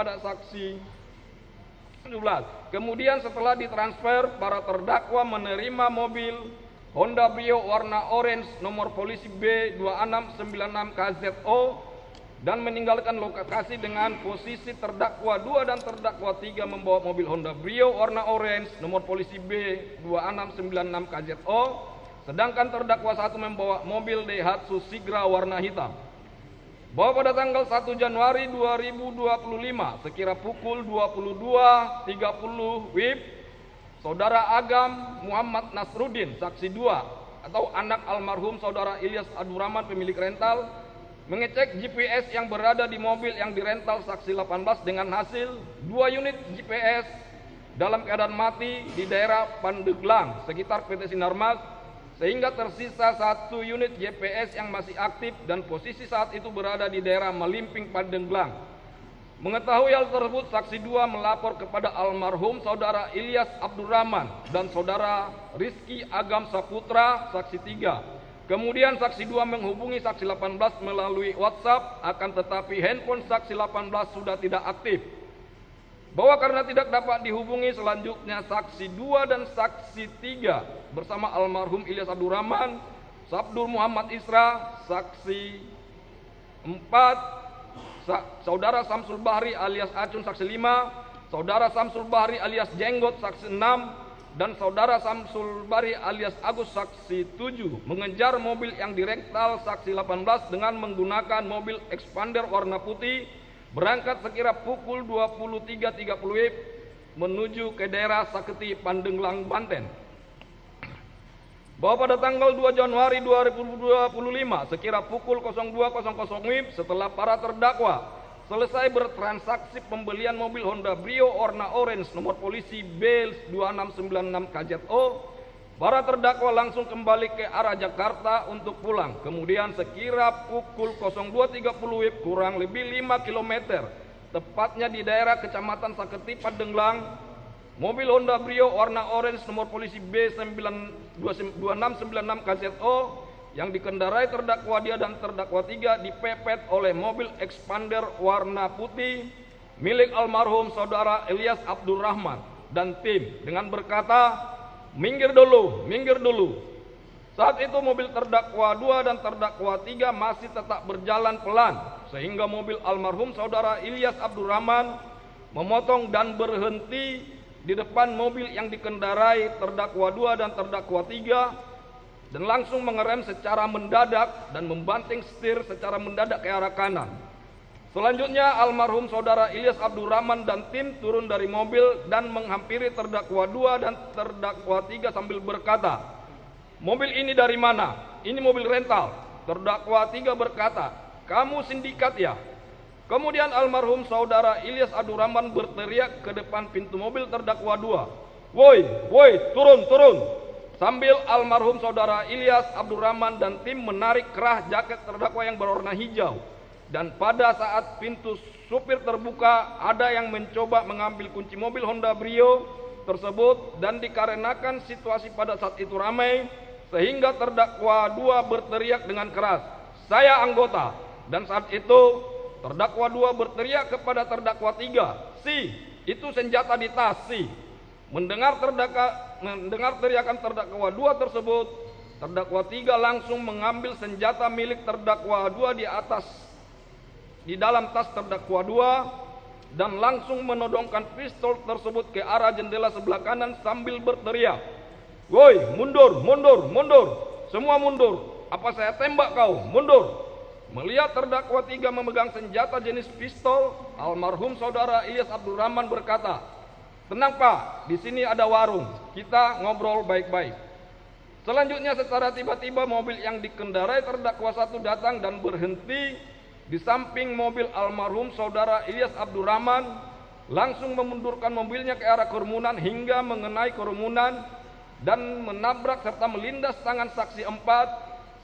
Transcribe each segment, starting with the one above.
kepada saksi 17. Kemudian setelah ditransfer, para terdakwa menerima mobil Honda Brio warna orange nomor polisi B2696 KZO dan meninggalkan lokasi dengan posisi terdakwa 2 dan terdakwa 3 membawa mobil Honda Brio warna orange nomor polisi B2696 KZO, sedangkan terdakwa 1 membawa mobil Daihatsu Sigra warna hitam. Bahwa pada tanggal 1 Januari 2025 sekira pukul 22.30 WIB, Saudara Agam Muhammad Nasruddin, saksi 2 atau anak almarhum Saudara Ilyas Abdurrahman pemilik rental, mengecek GPS yang berada di mobil yang dirental saksi 18 dengan hasil 2 unit GPS dalam keadaan mati di daerah Pandeglang sekitar PT Sinarmas, sehingga tersisa 1 unit GPS yang masih aktif dan posisi saat itu berada di daerah Malimping Pandeglang. Mengetahui hal tersebut, saksi 2 melapor kepada almarhum Saudara Ilyas Abdurrahman dan Saudara Rizky Agam Saputra, saksi 3. Kemudian saksi 2 menghubungi saksi 18 melalui WhatsApp, akan tetapi handphone saksi 18 sudah tidak aktif. Bahwa karena tidak dapat dihubungi, selanjutnya saksi 2 dan saksi 3 bersama almarhum Ilyas Abdurrahman, Sabdul Muhammad Isra, saksi 4, Saudara Samsul Bahri alias Acun, saksi 5, Saudara Samsul Bahri alias Jenggot, saksi 6, dan Saudara Samsul Bahri alias Agus, saksi 7, mengejar mobil yang dirental saksi 18 dengan menggunakan mobil expander warna putih, berangkat sekira pukul 23.30 WIB menuju ke daerah Saketi Pandeglang, Banten. Bahwa pada tanggal 2 Januari 2025 sekira pukul 02.00 WIB, setelah para terdakwa selesai bertransaksi pembelian mobil Honda Brio warna orange nomor polisi B2696 KZO, para terdakwa langsung kembali ke arah Jakarta untuk pulang. Kemudian sekira pukul 02.30 WIB kurang lebih 5 km, tepatnya di daerah Kecamatan Saketi Pandeglang, mobil Honda Brio warna orange nomor polisi B2696 KZO yang dikendarai terdakwa dia dan terdakwa 3 dipepet oleh mobil expander warna putih milik almarhum Saudara Ilyas Abdurrahman dan tim dengan berkata, "Minggir dulu, minggir dulu." Saat itu mobil terdakwa 2 dan terdakwa 3 masih tetap berjalan pelan, sehingga mobil almarhum Saudara Ilyas Abdurrahman memotong dan berhenti di depan mobil yang dikendarai terdakwa 2 dan terdakwa 3 dan langsung mengerem secara mendadak dan membanting setir secara mendadak ke arah kanan. Selanjutnya almarhum Saudara Ilyas Abdurrahman dan tim turun dari mobil dan menghampiri terdakwa 2 dan terdakwa 3 sambil berkata, "Mobil ini dari mana? Ini mobil rental." Terdakwa 3 berkata, "Kamu sindikat ya?" Kemudian almarhum Saudara Ilyas Abdurrahman berteriak ke depan pintu mobil terdakwa 2, "Woi, woi, turun, turun." Sambil almarhum Saudara Ilyas Abdurrahman dan tim menarik kerah jaket terdakwa yang berwarna hijau. Dan pada saat pintu supir terbuka, ada yang mencoba mengambil kunci mobil Honda Brio tersebut, dan dikarenakan situasi pada saat itu ramai, sehingga terdakwa 2 berteriak dengan keras, "Saya anggota." Dan saat itu terdakwa 2 berteriak kepada terdakwa 3, "Si, itu senjata di tas, si." Mendengar teriakan terdakwa 2 tersebut, terdakwa 3 langsung mengambil senjata milik terdakwa 2 di dalam tas terdakwa 2 dan langsung menodongkan pistol tersebut ke arah jendela sebelah kanan sambil berteriak, "Woi, mundur, mundur, mundur, semua mundur, apa saya tembak kau, mundur." Melihat terdakwa 3 memegang senjata jenis pistol, almarhum Saudara Ilyas Abdurrahman berkata, "Tenang Pak, di sini ada warung, kita ngobrol baik-baik." Selanjutnya secara tiba-tiba mobil yang dikendarai terdakwa 1 datang dan berhenti di samping mobil almarhum Saudara Ilyas Abdurrahman, langsung memundurkan mobilnya ke arah kerumunan hingga mengenai kerumunan dan menabrak serta melindas tangan saksi 4,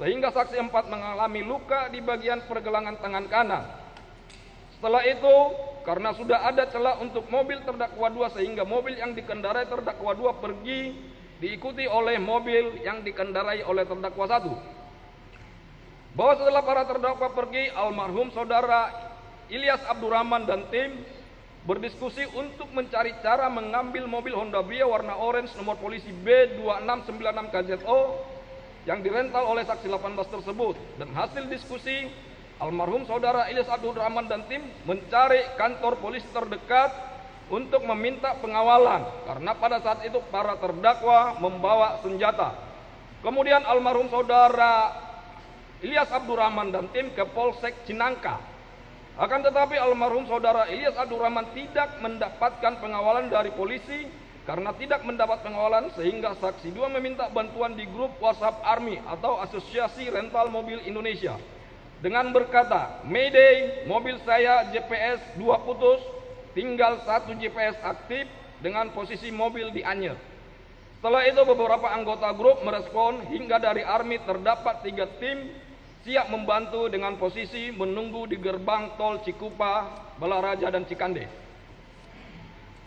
sehingga saksi 4 mengalami luka di bagian pergelangan tangan kanan. Setelah itu, karena sudah ada celah untuk mobil terdakwa 2 sehingga mobil yang dikendarai terdakwa 2 pergi diikuti oleh mobil yang dikendarai oleh terdakwa 1. Bahwa setelah para terdakwa pergi, almarhum Saudara Ilyas Abdurrahman dan tim berdiskusi untuk mencari cara mengambil mobil Honda Brio warna orange nomor polisi B2696KZO yang dirental oleh saksi 18 tersebut. Dan hasil diskusi, almarhum saudara Ilyas Abdul Rahman dan tim mencari kantor polisi terdekat untuk meminta pengawalan karena pada saat itu para terdakwa membawa senjata. Kemudian almarhum saudara Ilyas Abdul Rahman dan tim ke Polsek Cinangka. Akan tetapi almarhum saudara Ilyas Abdul Rahman tidak mendapatkan pengawalan dari polisi. Karena tidak mendapat pengawalan sehingga saksi 2 meminta bantuan di grup WhatsApp ARMY atau Asosiasi Rental Mobil Indonesia dengan berkata, "Mayday, mobil saya GPS 2 putus, tinggal 1 GPS aktif dengan posisi mobil di Anyer." Setelah itu beberapa anggota grup merespon hingga dari ARMY terdapat 3 tim siap membantu dengan posisi menunggu di gerbang tol Cikupa, Balaraja dan Cikande.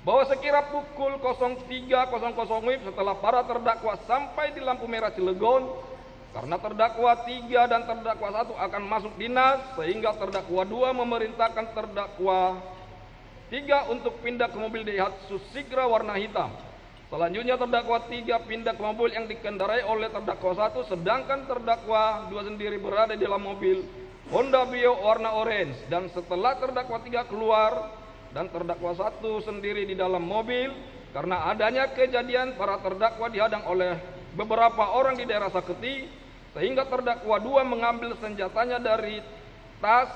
Bahwa sekira pukul 03.00 WIB setelah para terdakwa sampai di lampu merah Cilegon, karena terdakwa 3 dan terdakwa 1 akan masuk dinas, sehingga terdakwa 2 memerintahkan terdakwa 3 untuk pindah ke mobil Daihatsu Sigra warna hitam. Selanjutnya terdakwa 3 pindah ke mobil yang dikendarai oleh terdakwa 1, sedangkan terdakwa 2 sendiri berada di dalam mobil Honda Brio warna orange. Dan setelah terdakwa 3 keluar dan terdakwa 1 sendiri di dalam mobil, karena adanya kejadian para terdakwa dihadang oleh beberapa orang di daerah Saketi, sehingga terdakwa 2 mengambil senjatanya dari tas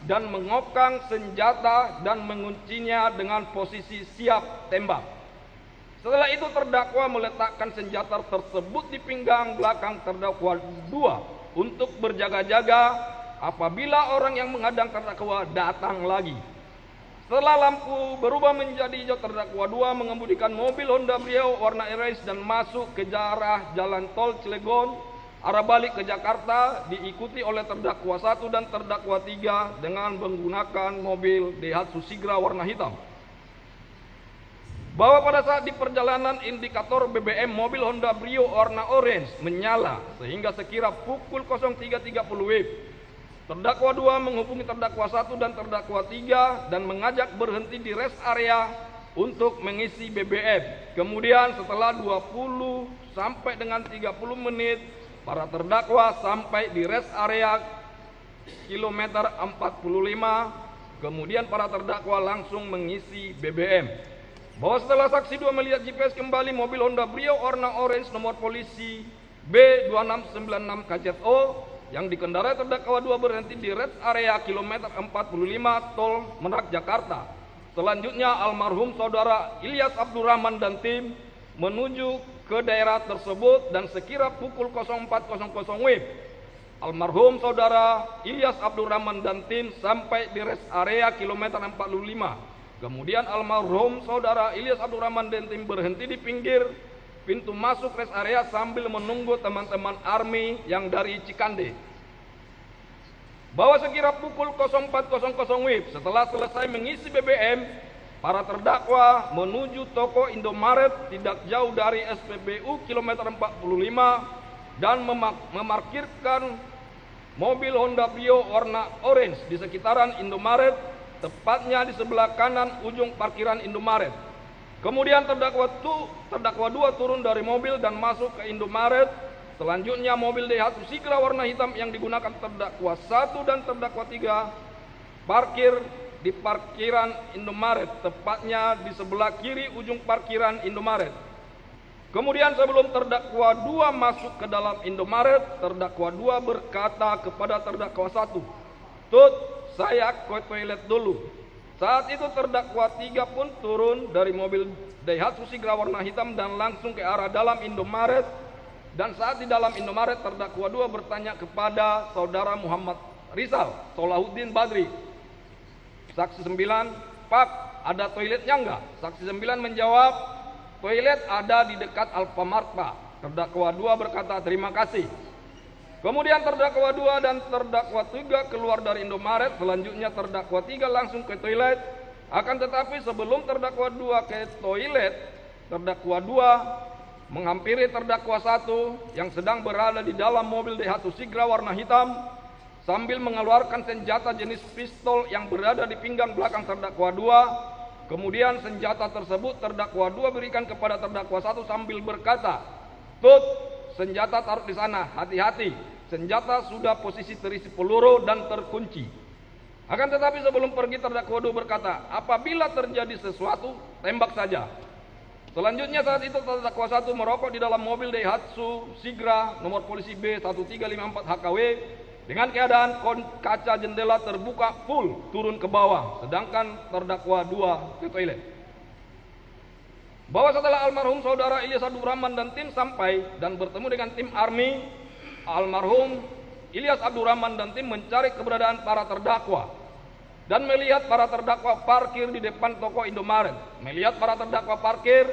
dan mengopkang senjata dan menguncinya dengan posisi siap tembak. Setelah itu terdakwa meletakkan senjata tersebut di pinggang belakang terdakwa 2 untuk berjaga-jaga apabila orang yang menghadang terdakwa datang lagi. Setelah lampu berubah menjadi hijau, terdakwa 2 mengemudikan mobil Honda Brio warna orange dan masuk ke arah jalan tol Cilegon arah balik ke Jakarta, diikuti oleh terdakwa 1 dan terdakwa 3 dengan menggunakan mobil Daihatsu Sigra warna hitam. Bahwa pada saat di perjalanan indikator BBM mobil Honda Brio warna orange menyala sehingga sekira pukul 03.30 WIB terdakwa 2 menghubungi terdakwa 1 dan terdakwa 3 dan mengajak berhenti di rest area untuk mengisi BBM. Kemudian setelah 20 sampai dengan 30 menit para terdakwa sampai di rest area kilometer 45. Kemudian para terdakwa langsung mengisi BBM. Bahwa setelah saksi 2 melihat GPS kembali mobil Honda Brio warna orange nomor polisi B2696 KZO yang dikendarai terdakwa 2 berhenti di rest area kilometer 45 tol Merak Jakarta. Selanjutnya almarhum saudara Ilyas Abdul Rahman dan tim menuju ke daerah tersebut dan sekira pukul 04.00 WIB almarhum saudara Ilyas Abdul Rahman dan tim sampai di rest area kilometer 45. Kemudian almarhum saudara Ilyas Abdul Rahman dan tim berhenti di pinggir pintu masuk rest area sambil menunggu teman-teman ARMY yang dari Cikande. Bahwa sekira pukul 04.00 WIB setelah selesai mengisi BBM, para terdakwa menuju toko Indomaret tidak jauh dari SPBU kilometer 45 dan memarkirkan mobil Honda Brio warna orange di sekitaran Indomaret, tepatnya di sebelah kanan ujung parkiran Indomaret. Kemudian terdakwa 2 turun dari mobil dan masuk ke Indomaret. Selanjutnya mobil Daihatsu Sigra warna hitam yang digunakan terdakwa 1 dan terdakwa 3 parkir di parkiran Indomaret, tepatnya di sebelah kiri ujung parkiran Indomaret. Kemudian sebelum terdakwa 2 masuk ke dalam Indomaret, terdakwa 2 berkata kepada terdakwa 1, "Tut, saya ke toilet dulu." Saat itu terdakwa 3 pun turun dari mobil Daihatsu Sigra warna hitam dan langsung ke arah dalam Indomaret. Dan saat di dalam Indomaret, terdakwa 2 bertanya kepada saudara Muhammad Rizal Solahuddin Badri. Saksi 9, "Pak, ada toiletnya enggak?" Saksi 9 menjawab, "Toilet ada di dekat Alfamart, Pak." Terdakwa 2 berkata, "Terima kasih." Kemudian terdakwa 2 dan terdakwa 3 keluar dari Indomaret. Selanjutnya terdakwa 3 langsung ke toilet. Akan tetapi sebelum terdakwa 2 ke toilet, terdakwa 2 menghampiri terdakwa 1 yang sedang berada di dalam mobil Daihatsu Sigra warna hitam sambil mengeluarkan senjata jenis pistol yang berada di pinggang belakang terdakwa 2. Kemudian senjata tersebut terdakwa 2 berikan kepada terdakwa 1 sambil berkata, "Tut, senjata taruh di sana, hati-hati. Senjata sudah posisi terisi peluru dan terkunci." Akan tetapi sebelum pergi terdakwa 2 berkata, "Apabila terjadi sesuatu, tembak saja." Selanjutnya saat itu terdakwa 1 merokok di dalam mobil Daihatsu Sigra nomor polisi B1354 HKW dengan keadaan kaca jendela terbuka full turun ke bawah, sedangkan terdakwa 2 ke toilet. Bahwa setelah almarhum saudara Ilyas Abdur Rahman dan tim sampai dan bertemu dengan tim ARMY, almarhum Ilyas Abdur Rahman dan tim mencari keberadaan para terdakwa dan melihat para terdakwa parkir di depan toko Indomaret. Melihat para terdakwa parkir,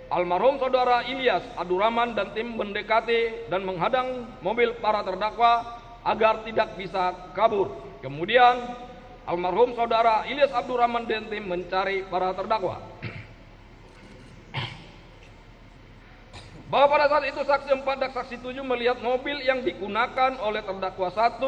almarhum saudara Ilyas Abdur Rahman dan tim mendekati dan menghadang mobil para terdakwa agar tidak bisa kabur. Kemudian almarhum saudara Ilyas Abdur Rahman dan tim mencari para terdakwa. Bahwa pada saat itu saksi 4 dan saksi 7 melihat mobil yang digunakan oleh terdakwa 1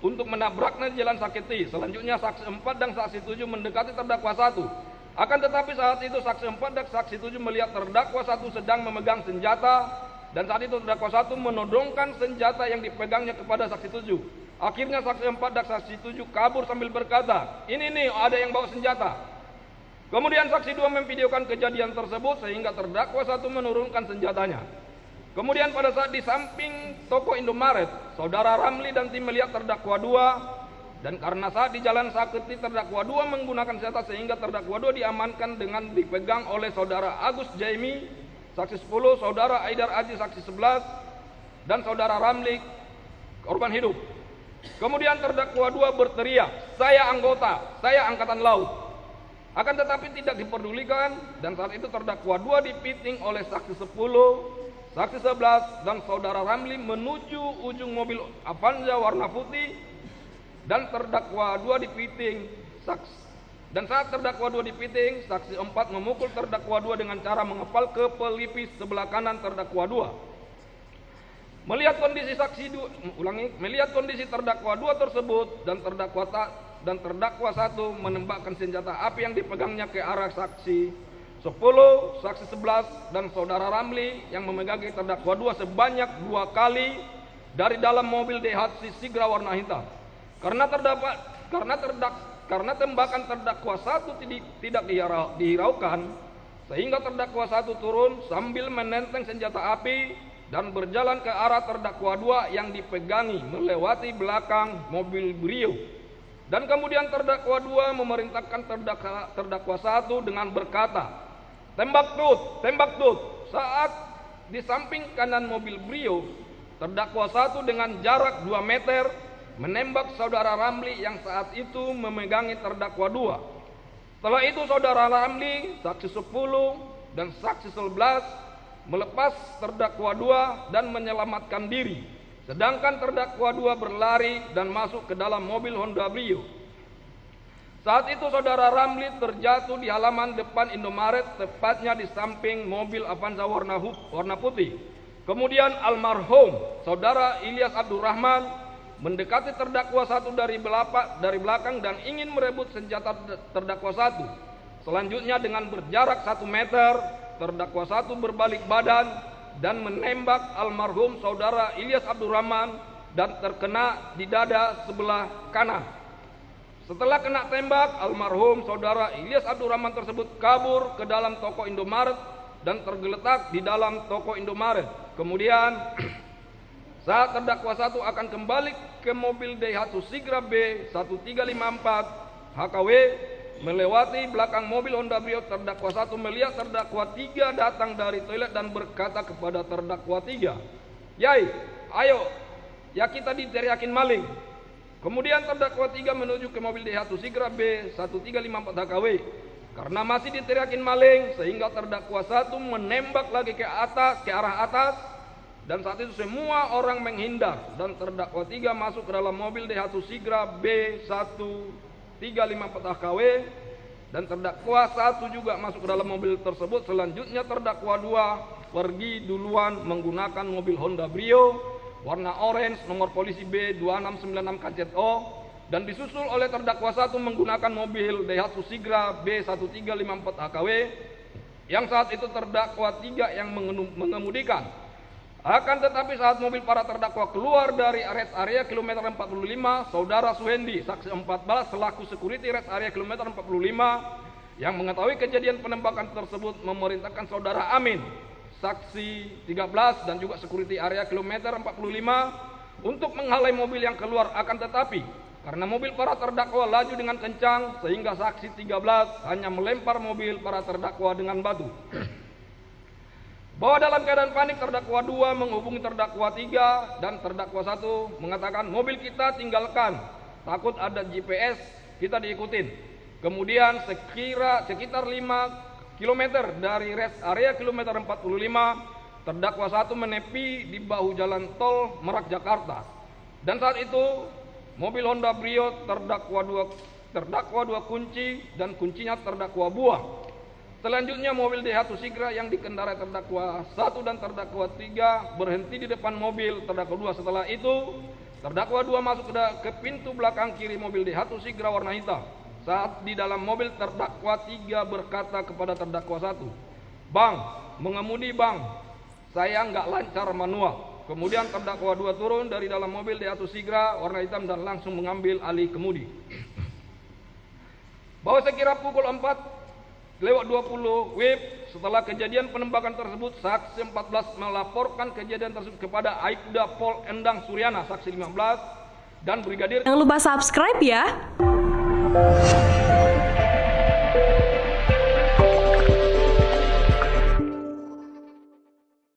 untuk menabraknya di Jalan Saketi. Selanjutnya saksi 4 dan saksi 7 mendekati terdakwa 1. Akan tetapi saat itu saksi 4 dan saksi 7 melihat terdakwa 1 sedang memegang senjata, dan saat itu terdakwa 1 menodongkan senjata yang dipegangnya kepada saksi 7. Akhirnya saksi 4 dan saksi 7 kabur sambil berkata, "Ini nih, ada yang bawa senjata." Kemudian saksi 2 memvideokan kejadian tersebut sehingga terdakwa 1 menurunkan senjatanya. Kemudian pada saat di samping toko Indomaret, saudara Ramli dan tim melihat terdakwa 2, dan karena saat di Jalan Saketi terdakwa 2 menggunakan senjata sehingga terdakwa 2 diamankan dengan dipegang oleh saudara Agus Jaimi saksi 10, saudara Aidar Aji saksi 11, dan saudara Ramli korban hidup. Kemudian terdakwa 2 berteriak, "Saya anggota, saya angkatan laut." Akan tetapi tidak diperdulikan, dan saat itu terdakwa 2 dipiting oleh saksi 10, saksi 11, dan saudara Ramli menuju ujung mobil Avanza warna putih, dan terdakwa 2 dipiting saksi. Dan saat terdakwa 2 dipiting, saksi 4 memukul terdakwa 2 dengan cara mengepal ke pelipis sebelah kanan terdakwa 2. Melihat kondisi terdakwa 2 tersebut dan terdakwa 1 menembakkan senjata api yang dipegangnya ke arah saksi 10, saksi 11, dan saudara Ramli yang memegangi terdakwa 2 sebanyak 2 kali dari dalam mobil Daihatsu Sigra warna hitam. Karena tembakan terdakwa 1 tidak dihiraukan, sehingga terdakwa 1 turun sambil menenteng senjata api dan berjalan ke arah terdakwa 2 yang dipegangi melewati belakang mobil Brio. Dan kemudian terdakwa 2 memerintahkan terdakwa 1 dengan berkata, "Tembak Tut, tembak Tut." Saat di samping kanan mobil Brio, terdakwa 1 dengan jarak 2 meter menembak saudara Ramli yang saat itu memegangi terdakwa 2. Setelah itu saudara Ramli, saksi 10 dan saksi 11 melepas terdakwa 2 dan menyelamatkan diri, sedangkan terdakwa 2 berlari dan masuk ke dalam mobil Honda Brio. Saat itu saudara Ramli terjatuh di halaman depan Indomaret, tepatnya di samping mobil Avanza warna putih. Kemudian almarhum saudara Ilyas Abdur Rahman mendekati terdakwa 1 dari belakang dan ingin merebut senjata terdakwa 1. Selanjutnya dengan berjarak 1 meter, terdakwa 1 berbalik badan dan menembak almarhum saudara Ilyas Abdur Rahman dan terkena di dada sebelah kanan. Setelah kena tembak, almarhum saudara Ilyas Abdur Rahman tersebut kabur ke dalam toko Indomaret dan tergeletak di dalam toko Indomaret. Kemudian saat terdakwa 1 akan kembali ke mobil Daihatsu Sigra B1354 HKW melewati belakang mobil Honda Brio, terdakwa 1 melihat terdakwa 3 datang dari toilet dan berkata kepada terdakwa 3, "Yai, ayo, ya kita diteriakin maling." Kemudian terdakwa 3 menuju ke mobil Daihatsu Sigra B1354 HKW. Karena masih diteriakin maling, sehingga terdakwa 1 menembak lagi ke arah atas. Dan saat itu semua orang menghindar dan terdakwa 3 masuk ke dalam mobil Daihatsu Sigra B1354 HKW dan terdakwa 1 juga masuk ke dalam mobil tersebut. Selanjutnya terdakwa 2 pergi duluan menggunakan mobil Honda Brio warna orange nomor polisi B2696 KZO dan disusul oleh terdakwa 1 menggunakan mobil Daihatsu Sigra B1354 AKW yang saat itu terdakwa 3 yang mengemudikan. Akan tetapi saat mobil para terdakwa keluar dari rest area kilometer 45, saudara Suhendi, saksi 14 selaku security rest area kilometer 45 yang mengetahui kejadian penembakan tersebut memerintahkan saudara Amin, saksi 13 dan juga security area kilometer 45 untuk menghalai mobil yang keluar. Akan tetapi karena mobil para terdakwa laju dengan kencang sehingga saksi 13 hanya melempar mobil para terdakwa dengan batu. Bahwa dalam keadaan panik terdakwa 2 menghubungi terdakwa 3 dan terdakwa 1 mengatakan mobil kita tinggalkan, takut ada GPS kita diikutin. Kemudian sekitar 5 km dari rest area kilometer 45, terdakwa 1 menepi di bahu jalan tol Merak Jakarta. Dan saat itu mobil Honda Brio terdakwa 2 kunci dan kuncinya terdakwa buang. Selanjutnya mobil Daihatsu Sigra yang dikendarai terdakwa 1 dan terdakwa 3 berhenti di depan mobil terdakwa 2. Setelah itu terdakwa 2 masuk ke pintu belakang kiri mobil Daihatsu Sigra warna hitam. Saat di dalam mobil terdakwa 3 berkata kepada terdakwa 1, "Bang, mengemudi bang, saya nggak lancar manual." Kemudian terdakwa 2 turun dari dalam mobil Daihatsu Sigra warna hitam dan langsung mengambil alih kemudi. Bahwa sekira pukul 4:20 WIB setelah kejadian penembakan tersebut, saksi 14 melaporkan kejadian tersebut kepada Aibda Pol Endang Suryana, saksi 15 dan Brigadir. Jangan lupa subscribe ya.